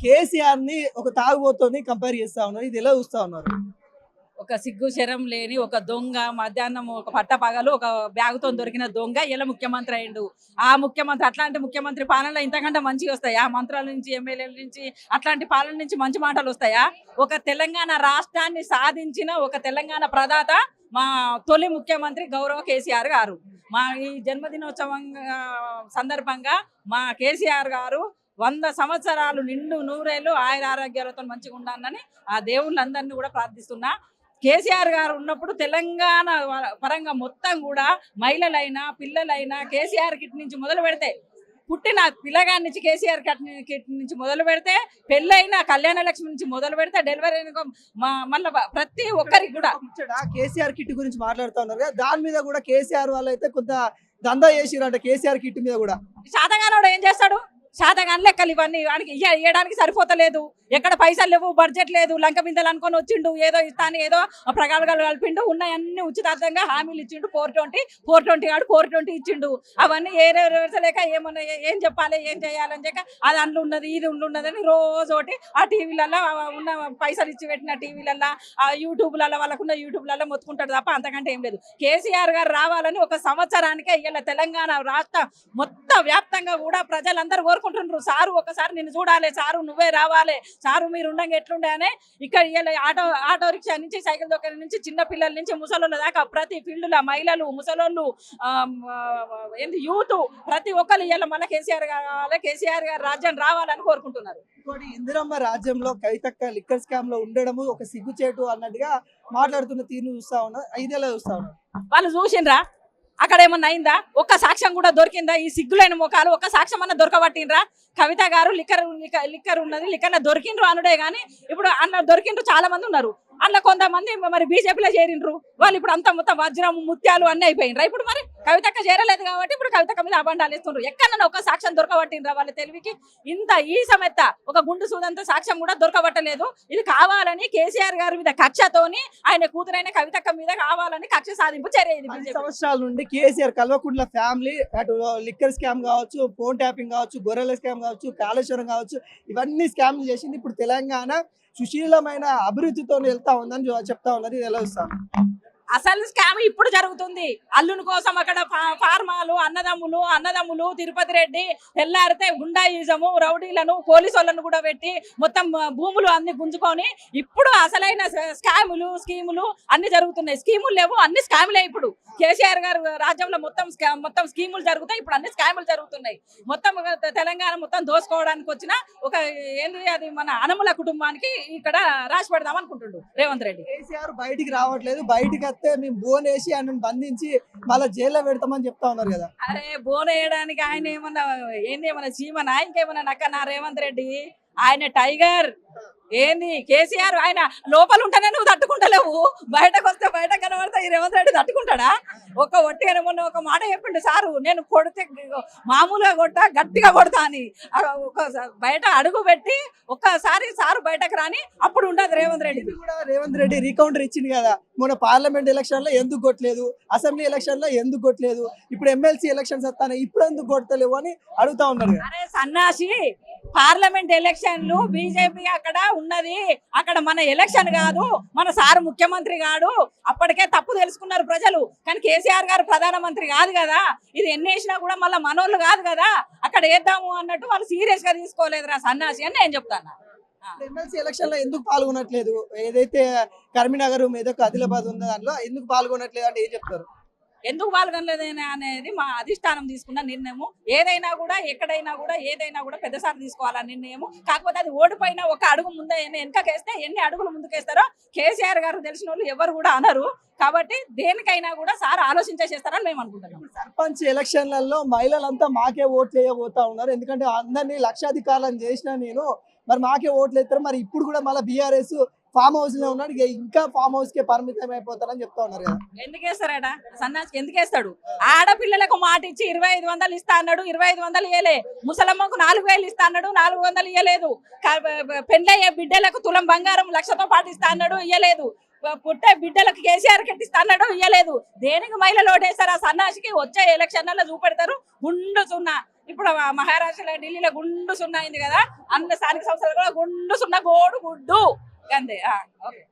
కేసీఆర్ ని ఒక తాగుబోతోని కంపేర్ చేస్తా ఉన్నారు. ఇది ఎలా చూస్తా ఉన్నారు? ఒక సిగ్గు శరం లేని ఒక దొంగ మధ్యాహ్నం ఒక పట్టపగలు ఒక బ్యాగుతో దొరికిన దొంగ ఇలా ముఖ్యమంత్రి అయిండు. ఆ ముఖ్యమంత్రి అట్లాంటి ముఖ్యమంత్రి పాలనలో ఇంతకంటే మంచిగా వస్తాయా? మంత్రుల నుంచి ఎమ్మెల్యేల నుంచి అట్లాంటి పాలన నుంచి మంచి మాటలు వస్తాయా? ఒక తెలంగాణ రాష్ట్రాన్ని సాధించిన ఒక తెలంగాణ ప్రదాత మా తొలి ముఖ్యమంత్రి గౌరవ కేసీఆర్ గారు. మా ఈ జన్మదినోత్సవం సందర్భంగా మా కేసీఆర్ గారు 100 సంవత్సరాలు నిండు నూరేళ్ళు ఆయుర ఆరోగ్యాలతో మంచిగా ఉండాలని ఆ దేవుళ్ళందరినీ కూడా ప్రార్థిస్తున్నా. కేసీఆర్ గారు ఉన్నప్పుడు తెలంగాణ పరంగా మొత్తం కూడా మహిళలైనా పిల్లలైనా కేసీఆర్ కిట్ నుంచి మొదలు పెడితే పుట్టిన పిల్లగాడి నుంచి కేసీఆర్ కిట్ నుంచి మొదలు పెడితే పెళ్ళైన కళ్యాణ లక్ష్మి నుంచి మొదలు పెడితే డెలివరీ అయిన మళ్ళీ ప్రతి ఒక్కరికి కూడా కేసీఆర్ కిట్ గురించి మాట్లాడుతూ ఉన్నారు కదా, దాని మీద కూడా కేసీఆర్ వాళ్ళు అయితే కొంత దందా చేసిరంట. కేసీఆర్ కిట్ మీద కూడా శాతగానోడు ఏం చేస్తాడు? శాతగాని లెక్కలు ఇవన్నీ వాడికి ఇవ్వడానికి సరిపోతలేదు. ఎక్కడ పైసలు లేవు, బడ్జెట్ లేదు, లంక బిందెలు అనుకొని వచ్చిండు, ఏదో ఇస్తాను ఏదో ప్రగాలుగాలు కలిపిండు, ఉన్నాయన్నీ ఉచితార్థంగా హామీలు ఇచ్చిండు. 420 కాడు 420 ఇచ్చిండు. అవన్నీ లేక ఏమన్నా ఏం చెప్పాలి ఏం చేయాలని చెప్పక అది అందులో ఉన్నది ఇది ఉన్నదని రోజు ఒకటి ఆ టీవీలలో ఉన్న పైసలు ఇచ్చి పెట్టిన టీవీలలో ఆ యూట్యూబ్లలో వాళ్ళకున్న యూట్యూబ్లలో మొత్తుకుంటాడు తప్ప అంతకంటే ఏం లేదు. కేసీఆర్ గారు రావాలని ఒక సంవత్సరానికే ఇలా తెలంగాణ రాష్ట్ర మొత్తం వ్యాప్తంగా కూడా ప్రజలందరూ కోరుకుంటున్నారు. సారు ఒకసారి నిన్ను చూడాలి, సారు నువ్వే రావాలి, సారు మీరు ఉండగా ఎట్లుండే అని. ఇక్కడ ఆటో రిక్షా నుంచి సైకిల్ దొక్కల నుంచి చిన్న పిల్లల నుంచి ముసలోళ్ళ దాకా ప్రతి ఫీల్డ్లో మహిళలు ముసలోళ్ళు యూత్ ప్రతి ఒక్కరు ఇవాళ మళ్ళీ కేసీఆర్ కావాలి, కేసీఆర్ గారు రాజ్యం రావాలని కోరుకుంటున్నారు. ఇంకోటి ఇందిరమ్మ రాజ్యంలో కవితక్క లిక్కర్ స్కామ్ లో ఉండడము ఒక సిగ్గుచేటు అన్నట్టుగా మాట్లాడుతున్న తీరును చూస్తా ఉన్నా. 5 ఏళ్ళ చూస్తా ఉన్నారు. వాళ్ళు చూసిండ్రా? అక్కడ ఏమన్నా అయిందా? ఒక్క సాక్ష్యం కూడా దొరికిందా? ఈ సిగ్గులైన ముఖాలు ఒక్క సాక్ష్యం అన్న దొరకబట్టినరా? కవిత గారు లిక్కర్ ఉన్నది లిక్కర్ దొరికిండ్రు అనుడే గానీ ఇప్పుడు అన్న దొరికిండ్రు చాలా మంది ఉన్నారు. అందులో కొంతమంది మరి బీజేపీలో చేరిండ్రు. వాళ్ళు ఇప్పుడు అంతా మొత్తం వజ్రం ముత్యాలు అన్నీ అయిపోయినరా? ఇప్పుడు మరి కవితక్క చేరలేదు కాబట్టి ఇప్పుడు కవితక్క మీద అబండాలు ఇస్తుండ్రు. ఎక్కడన్నా ఒక సాక్ష్యం దొరకబట్టినరా? వాళ్ళ తెలివికి ఇంత ఈ సమేత ఒక గుండు సూదంత సాక్ష్యం కూడా దొరకబట్టలేదు. ఇది కావాలని కేసీఆర్ గారి మీద కక్షతోని ఆయన కూతురైన కవితక్క మీద కావాలని కక్ష సాధింపు చర్య. 10 సంవత్సరాల నుండి కేసీఆర్ కల్వకుంట్ల ఫ్యామిలీ అటు లిక్కర్ స్కామ్ కావచ్చు, ఫోన్ ట్యాపింగ్ కావచ్చు, గొర్రెల స్కామ్ కావచ్చు, కాళేశ్వరం కావచ్చు, ఇవన్నీ స్కామ్లు చేసింది. ఇప్పుడు తెలంగాణ సుశీలమైన అభివృద్ధితో వెళ్తా ఉందని చెప్తా ఉన్నది. ఇది ఎలా చూస్తాను? అసలు స్కామ్ ఇప్పుడు జరుగుతుంది. అల్లుని కోసం అక్కడ ఫార్మాలు అన్నదమ్ములు తిరుపతి రెడ్డి తెల్లారితే గుండాయిజము రౌడీలను పోలీసు వాళ్ళను కూడా పెట్టి మొత్తం భూములు అన్ని గుంజుకొని ఇప్పుడు అసలైన స్కీములు అన్ని జరుగుతున్నాయి. స్కీములు లేవు, అన్ని స్కాములే. ఇప్పుడు కేసీఆర్ గారు రాజ్యంలో మొత్తం స్కీములు జరుగుతాయి. ఇప్పుడు అన్ని స్కాములు జరుగుతున్నాయి. మొత్తం తెలంగాణ మొత్తం దోసుకోవడానికి వచ్చిన ఒక ఏంది అది మన అనముల కుటుంబానికి ఇక్కడ రాసి పెడదాం అనుకుంటుండు రేవంత్ రెడ్డి. కేసీఆర్ బయటికి రావట్లేదు, బయటికి మేము బోన్ వేసి ఆయన బంధించి మళ్ళీ జైల్లో పెడతామని చెప్తా ఉన్నారు కదా. అరే బోన్ వేయడానికి ఆయన ఏమన్నా చీమనా ఇంకేమన్నా నక్కనా? రేవంత్ రెడ్డి ఆయన టైగర్. ఏంది కేసీఆర్ ఆయన లోపల ఉంటేనే నువ్వు తట్టుకుంటలేవు, బయటకు వస్తే బయట కనబడతా ఈ రేవంత్ రెడ్డి తట్టుకుంటాడా? ఒట్టిగా మొన్న ఒక మాట చెప్పిండు సారు, నేను కొడితే మామూలుగా కొట్టా గట్టిగా కొడతా అని. బయట అడుగు పెట్టి ఒక్కసారి సారు బయటకు రాని అప్పుడు ఉండదు రేవంత్ రెడ్డి. రేవంత్ రెడ్డి రీకౌంటర్ ఇచ్చింది కదా మొన్న పార్లమెంట్ ఎలక్షన్ లో ఎందుకు కొట్టలేదు, అసెంబ్లీ ఎలక్షన్ లో ఎందుకు కొట్టలేదు, ఇప్పుడు ఎమ్మెల్సీ ఎలక్షన్స్ వస్తానే ఇప్పుడు ఎందుకు కొట్టలేవు అని అడుగుతా ఉన్నారు. అరే సన్నాసి, పార్లమెంట్ ఎలక్షన్లు బీజేపీ అక్కడ ఉన్నది, అక్కడ మన ఎలక్షన్ కాదు, మన సారు ముఖ్యమంత్రి కాదు. అప్పటికే తప్పు తెలుసుకున్నారు ప్రజలు. కానీ కేసీఆర్ గారు ప్రధానమంత్రి కాదు కదా, ఇది ఎన్ని వేసినా కూడా మళ్ళీ మనోళ్ళు కాదు కదా, అక్కడ వేద్దాము అన్నట్టు వాళ్ళు సీరియస్ గా తీసుకోలేదురా సన్నాసి అని నేను చెప్తాను. ఎమ్మెల్సీ ఎలక్షన్ లో ఎందుకు పాల్గొనట్లేదు? ఏదైతే కరీంనగర్ మెదక్ ఆదిలాబాద్ ఉందో దాంట్లో ఎందుకు పాల్గొనట్లేదు అంటే ఏం చెప్తారు? ఎందుకు పాల్గొనలేదు అనేది మా అధిష్టానం తీసుకున్న నిర్ణయము. ఏదైనా కూడా ఎక్కడైనా కూడా ఏదైనా కూడా పెద్దసారి తీసుకోవాలన్న నిర్ణయము. కాకపోతే అది ఓడిపోయినా ఒక అడుగు ముందే వెనకకేస్తే ఎన్ని అడుగులు ముందుకేస్తారో కేసీఆర్ గారు తెలిసిన వాళ్ళు ఎవరు కూడా అనరు. కాబట్టి దేనికైనా కూడా సార్ ఆలోచించేస్తారని మేము అనుకుంటున్నాం. సర్పంచ్ ఎలక్షన్లలో మహిళలంతా మాకే ఓట్లు వేయబోతా ఉన్నారు. ఎందుకంటే అందరినీ లక్షాధికారులను చేసినా నేను మరి మాకే ఓట్లు వేస్తారు. మరి ఇప్పుడు కూడా మళ్ళీ బీఆర్ఎస్ ఫామ్ హౌస్ లో ఉన్నాడు, ఇంకా ఫామ్ హౌస్ కే పరిమితం అయిపోతారని చెప్తా ఉన్నారు కదా. ఎందుకు వేస్తారట సన్నాసికి? ఎందుకు వేస్తాడు? ఆడపిల్లలకు మాట ఇచ్చి 2500 ఇస్తా అన్నాడు, 2500 ఇవ్వలే. ముసలమ్మకు 4000 ఇస్తా అన్నాడు, 400 ఇవ్వలేదు. పెళ్ళయ్యే బిడ్డలకు తులం బంగారం 1,00,000తో పాటు ఇస్తా అన్నాడు, ఇవ్వలేదు. పుట్టే బిడ్డలకు కేసీఆర్ కట్టిస్తా అన్నాడు, ఇవ్వలేదు. దేనికి మహిళలు ఓటేస్తారు? ఆ సన్నాసికి వచ్చే ఎలక్షన్లలో చూపెడతారు. గుండు సున్నా ఇప్పుడు మహారాష్ట్రలో ఢిల్లీలో గుండు సున్నా అయింది కదా, అన్న స్థానిక సంస్థలు కూడా గుండు సున్నా గోడు గుడ్డు అంతే. ఓకే.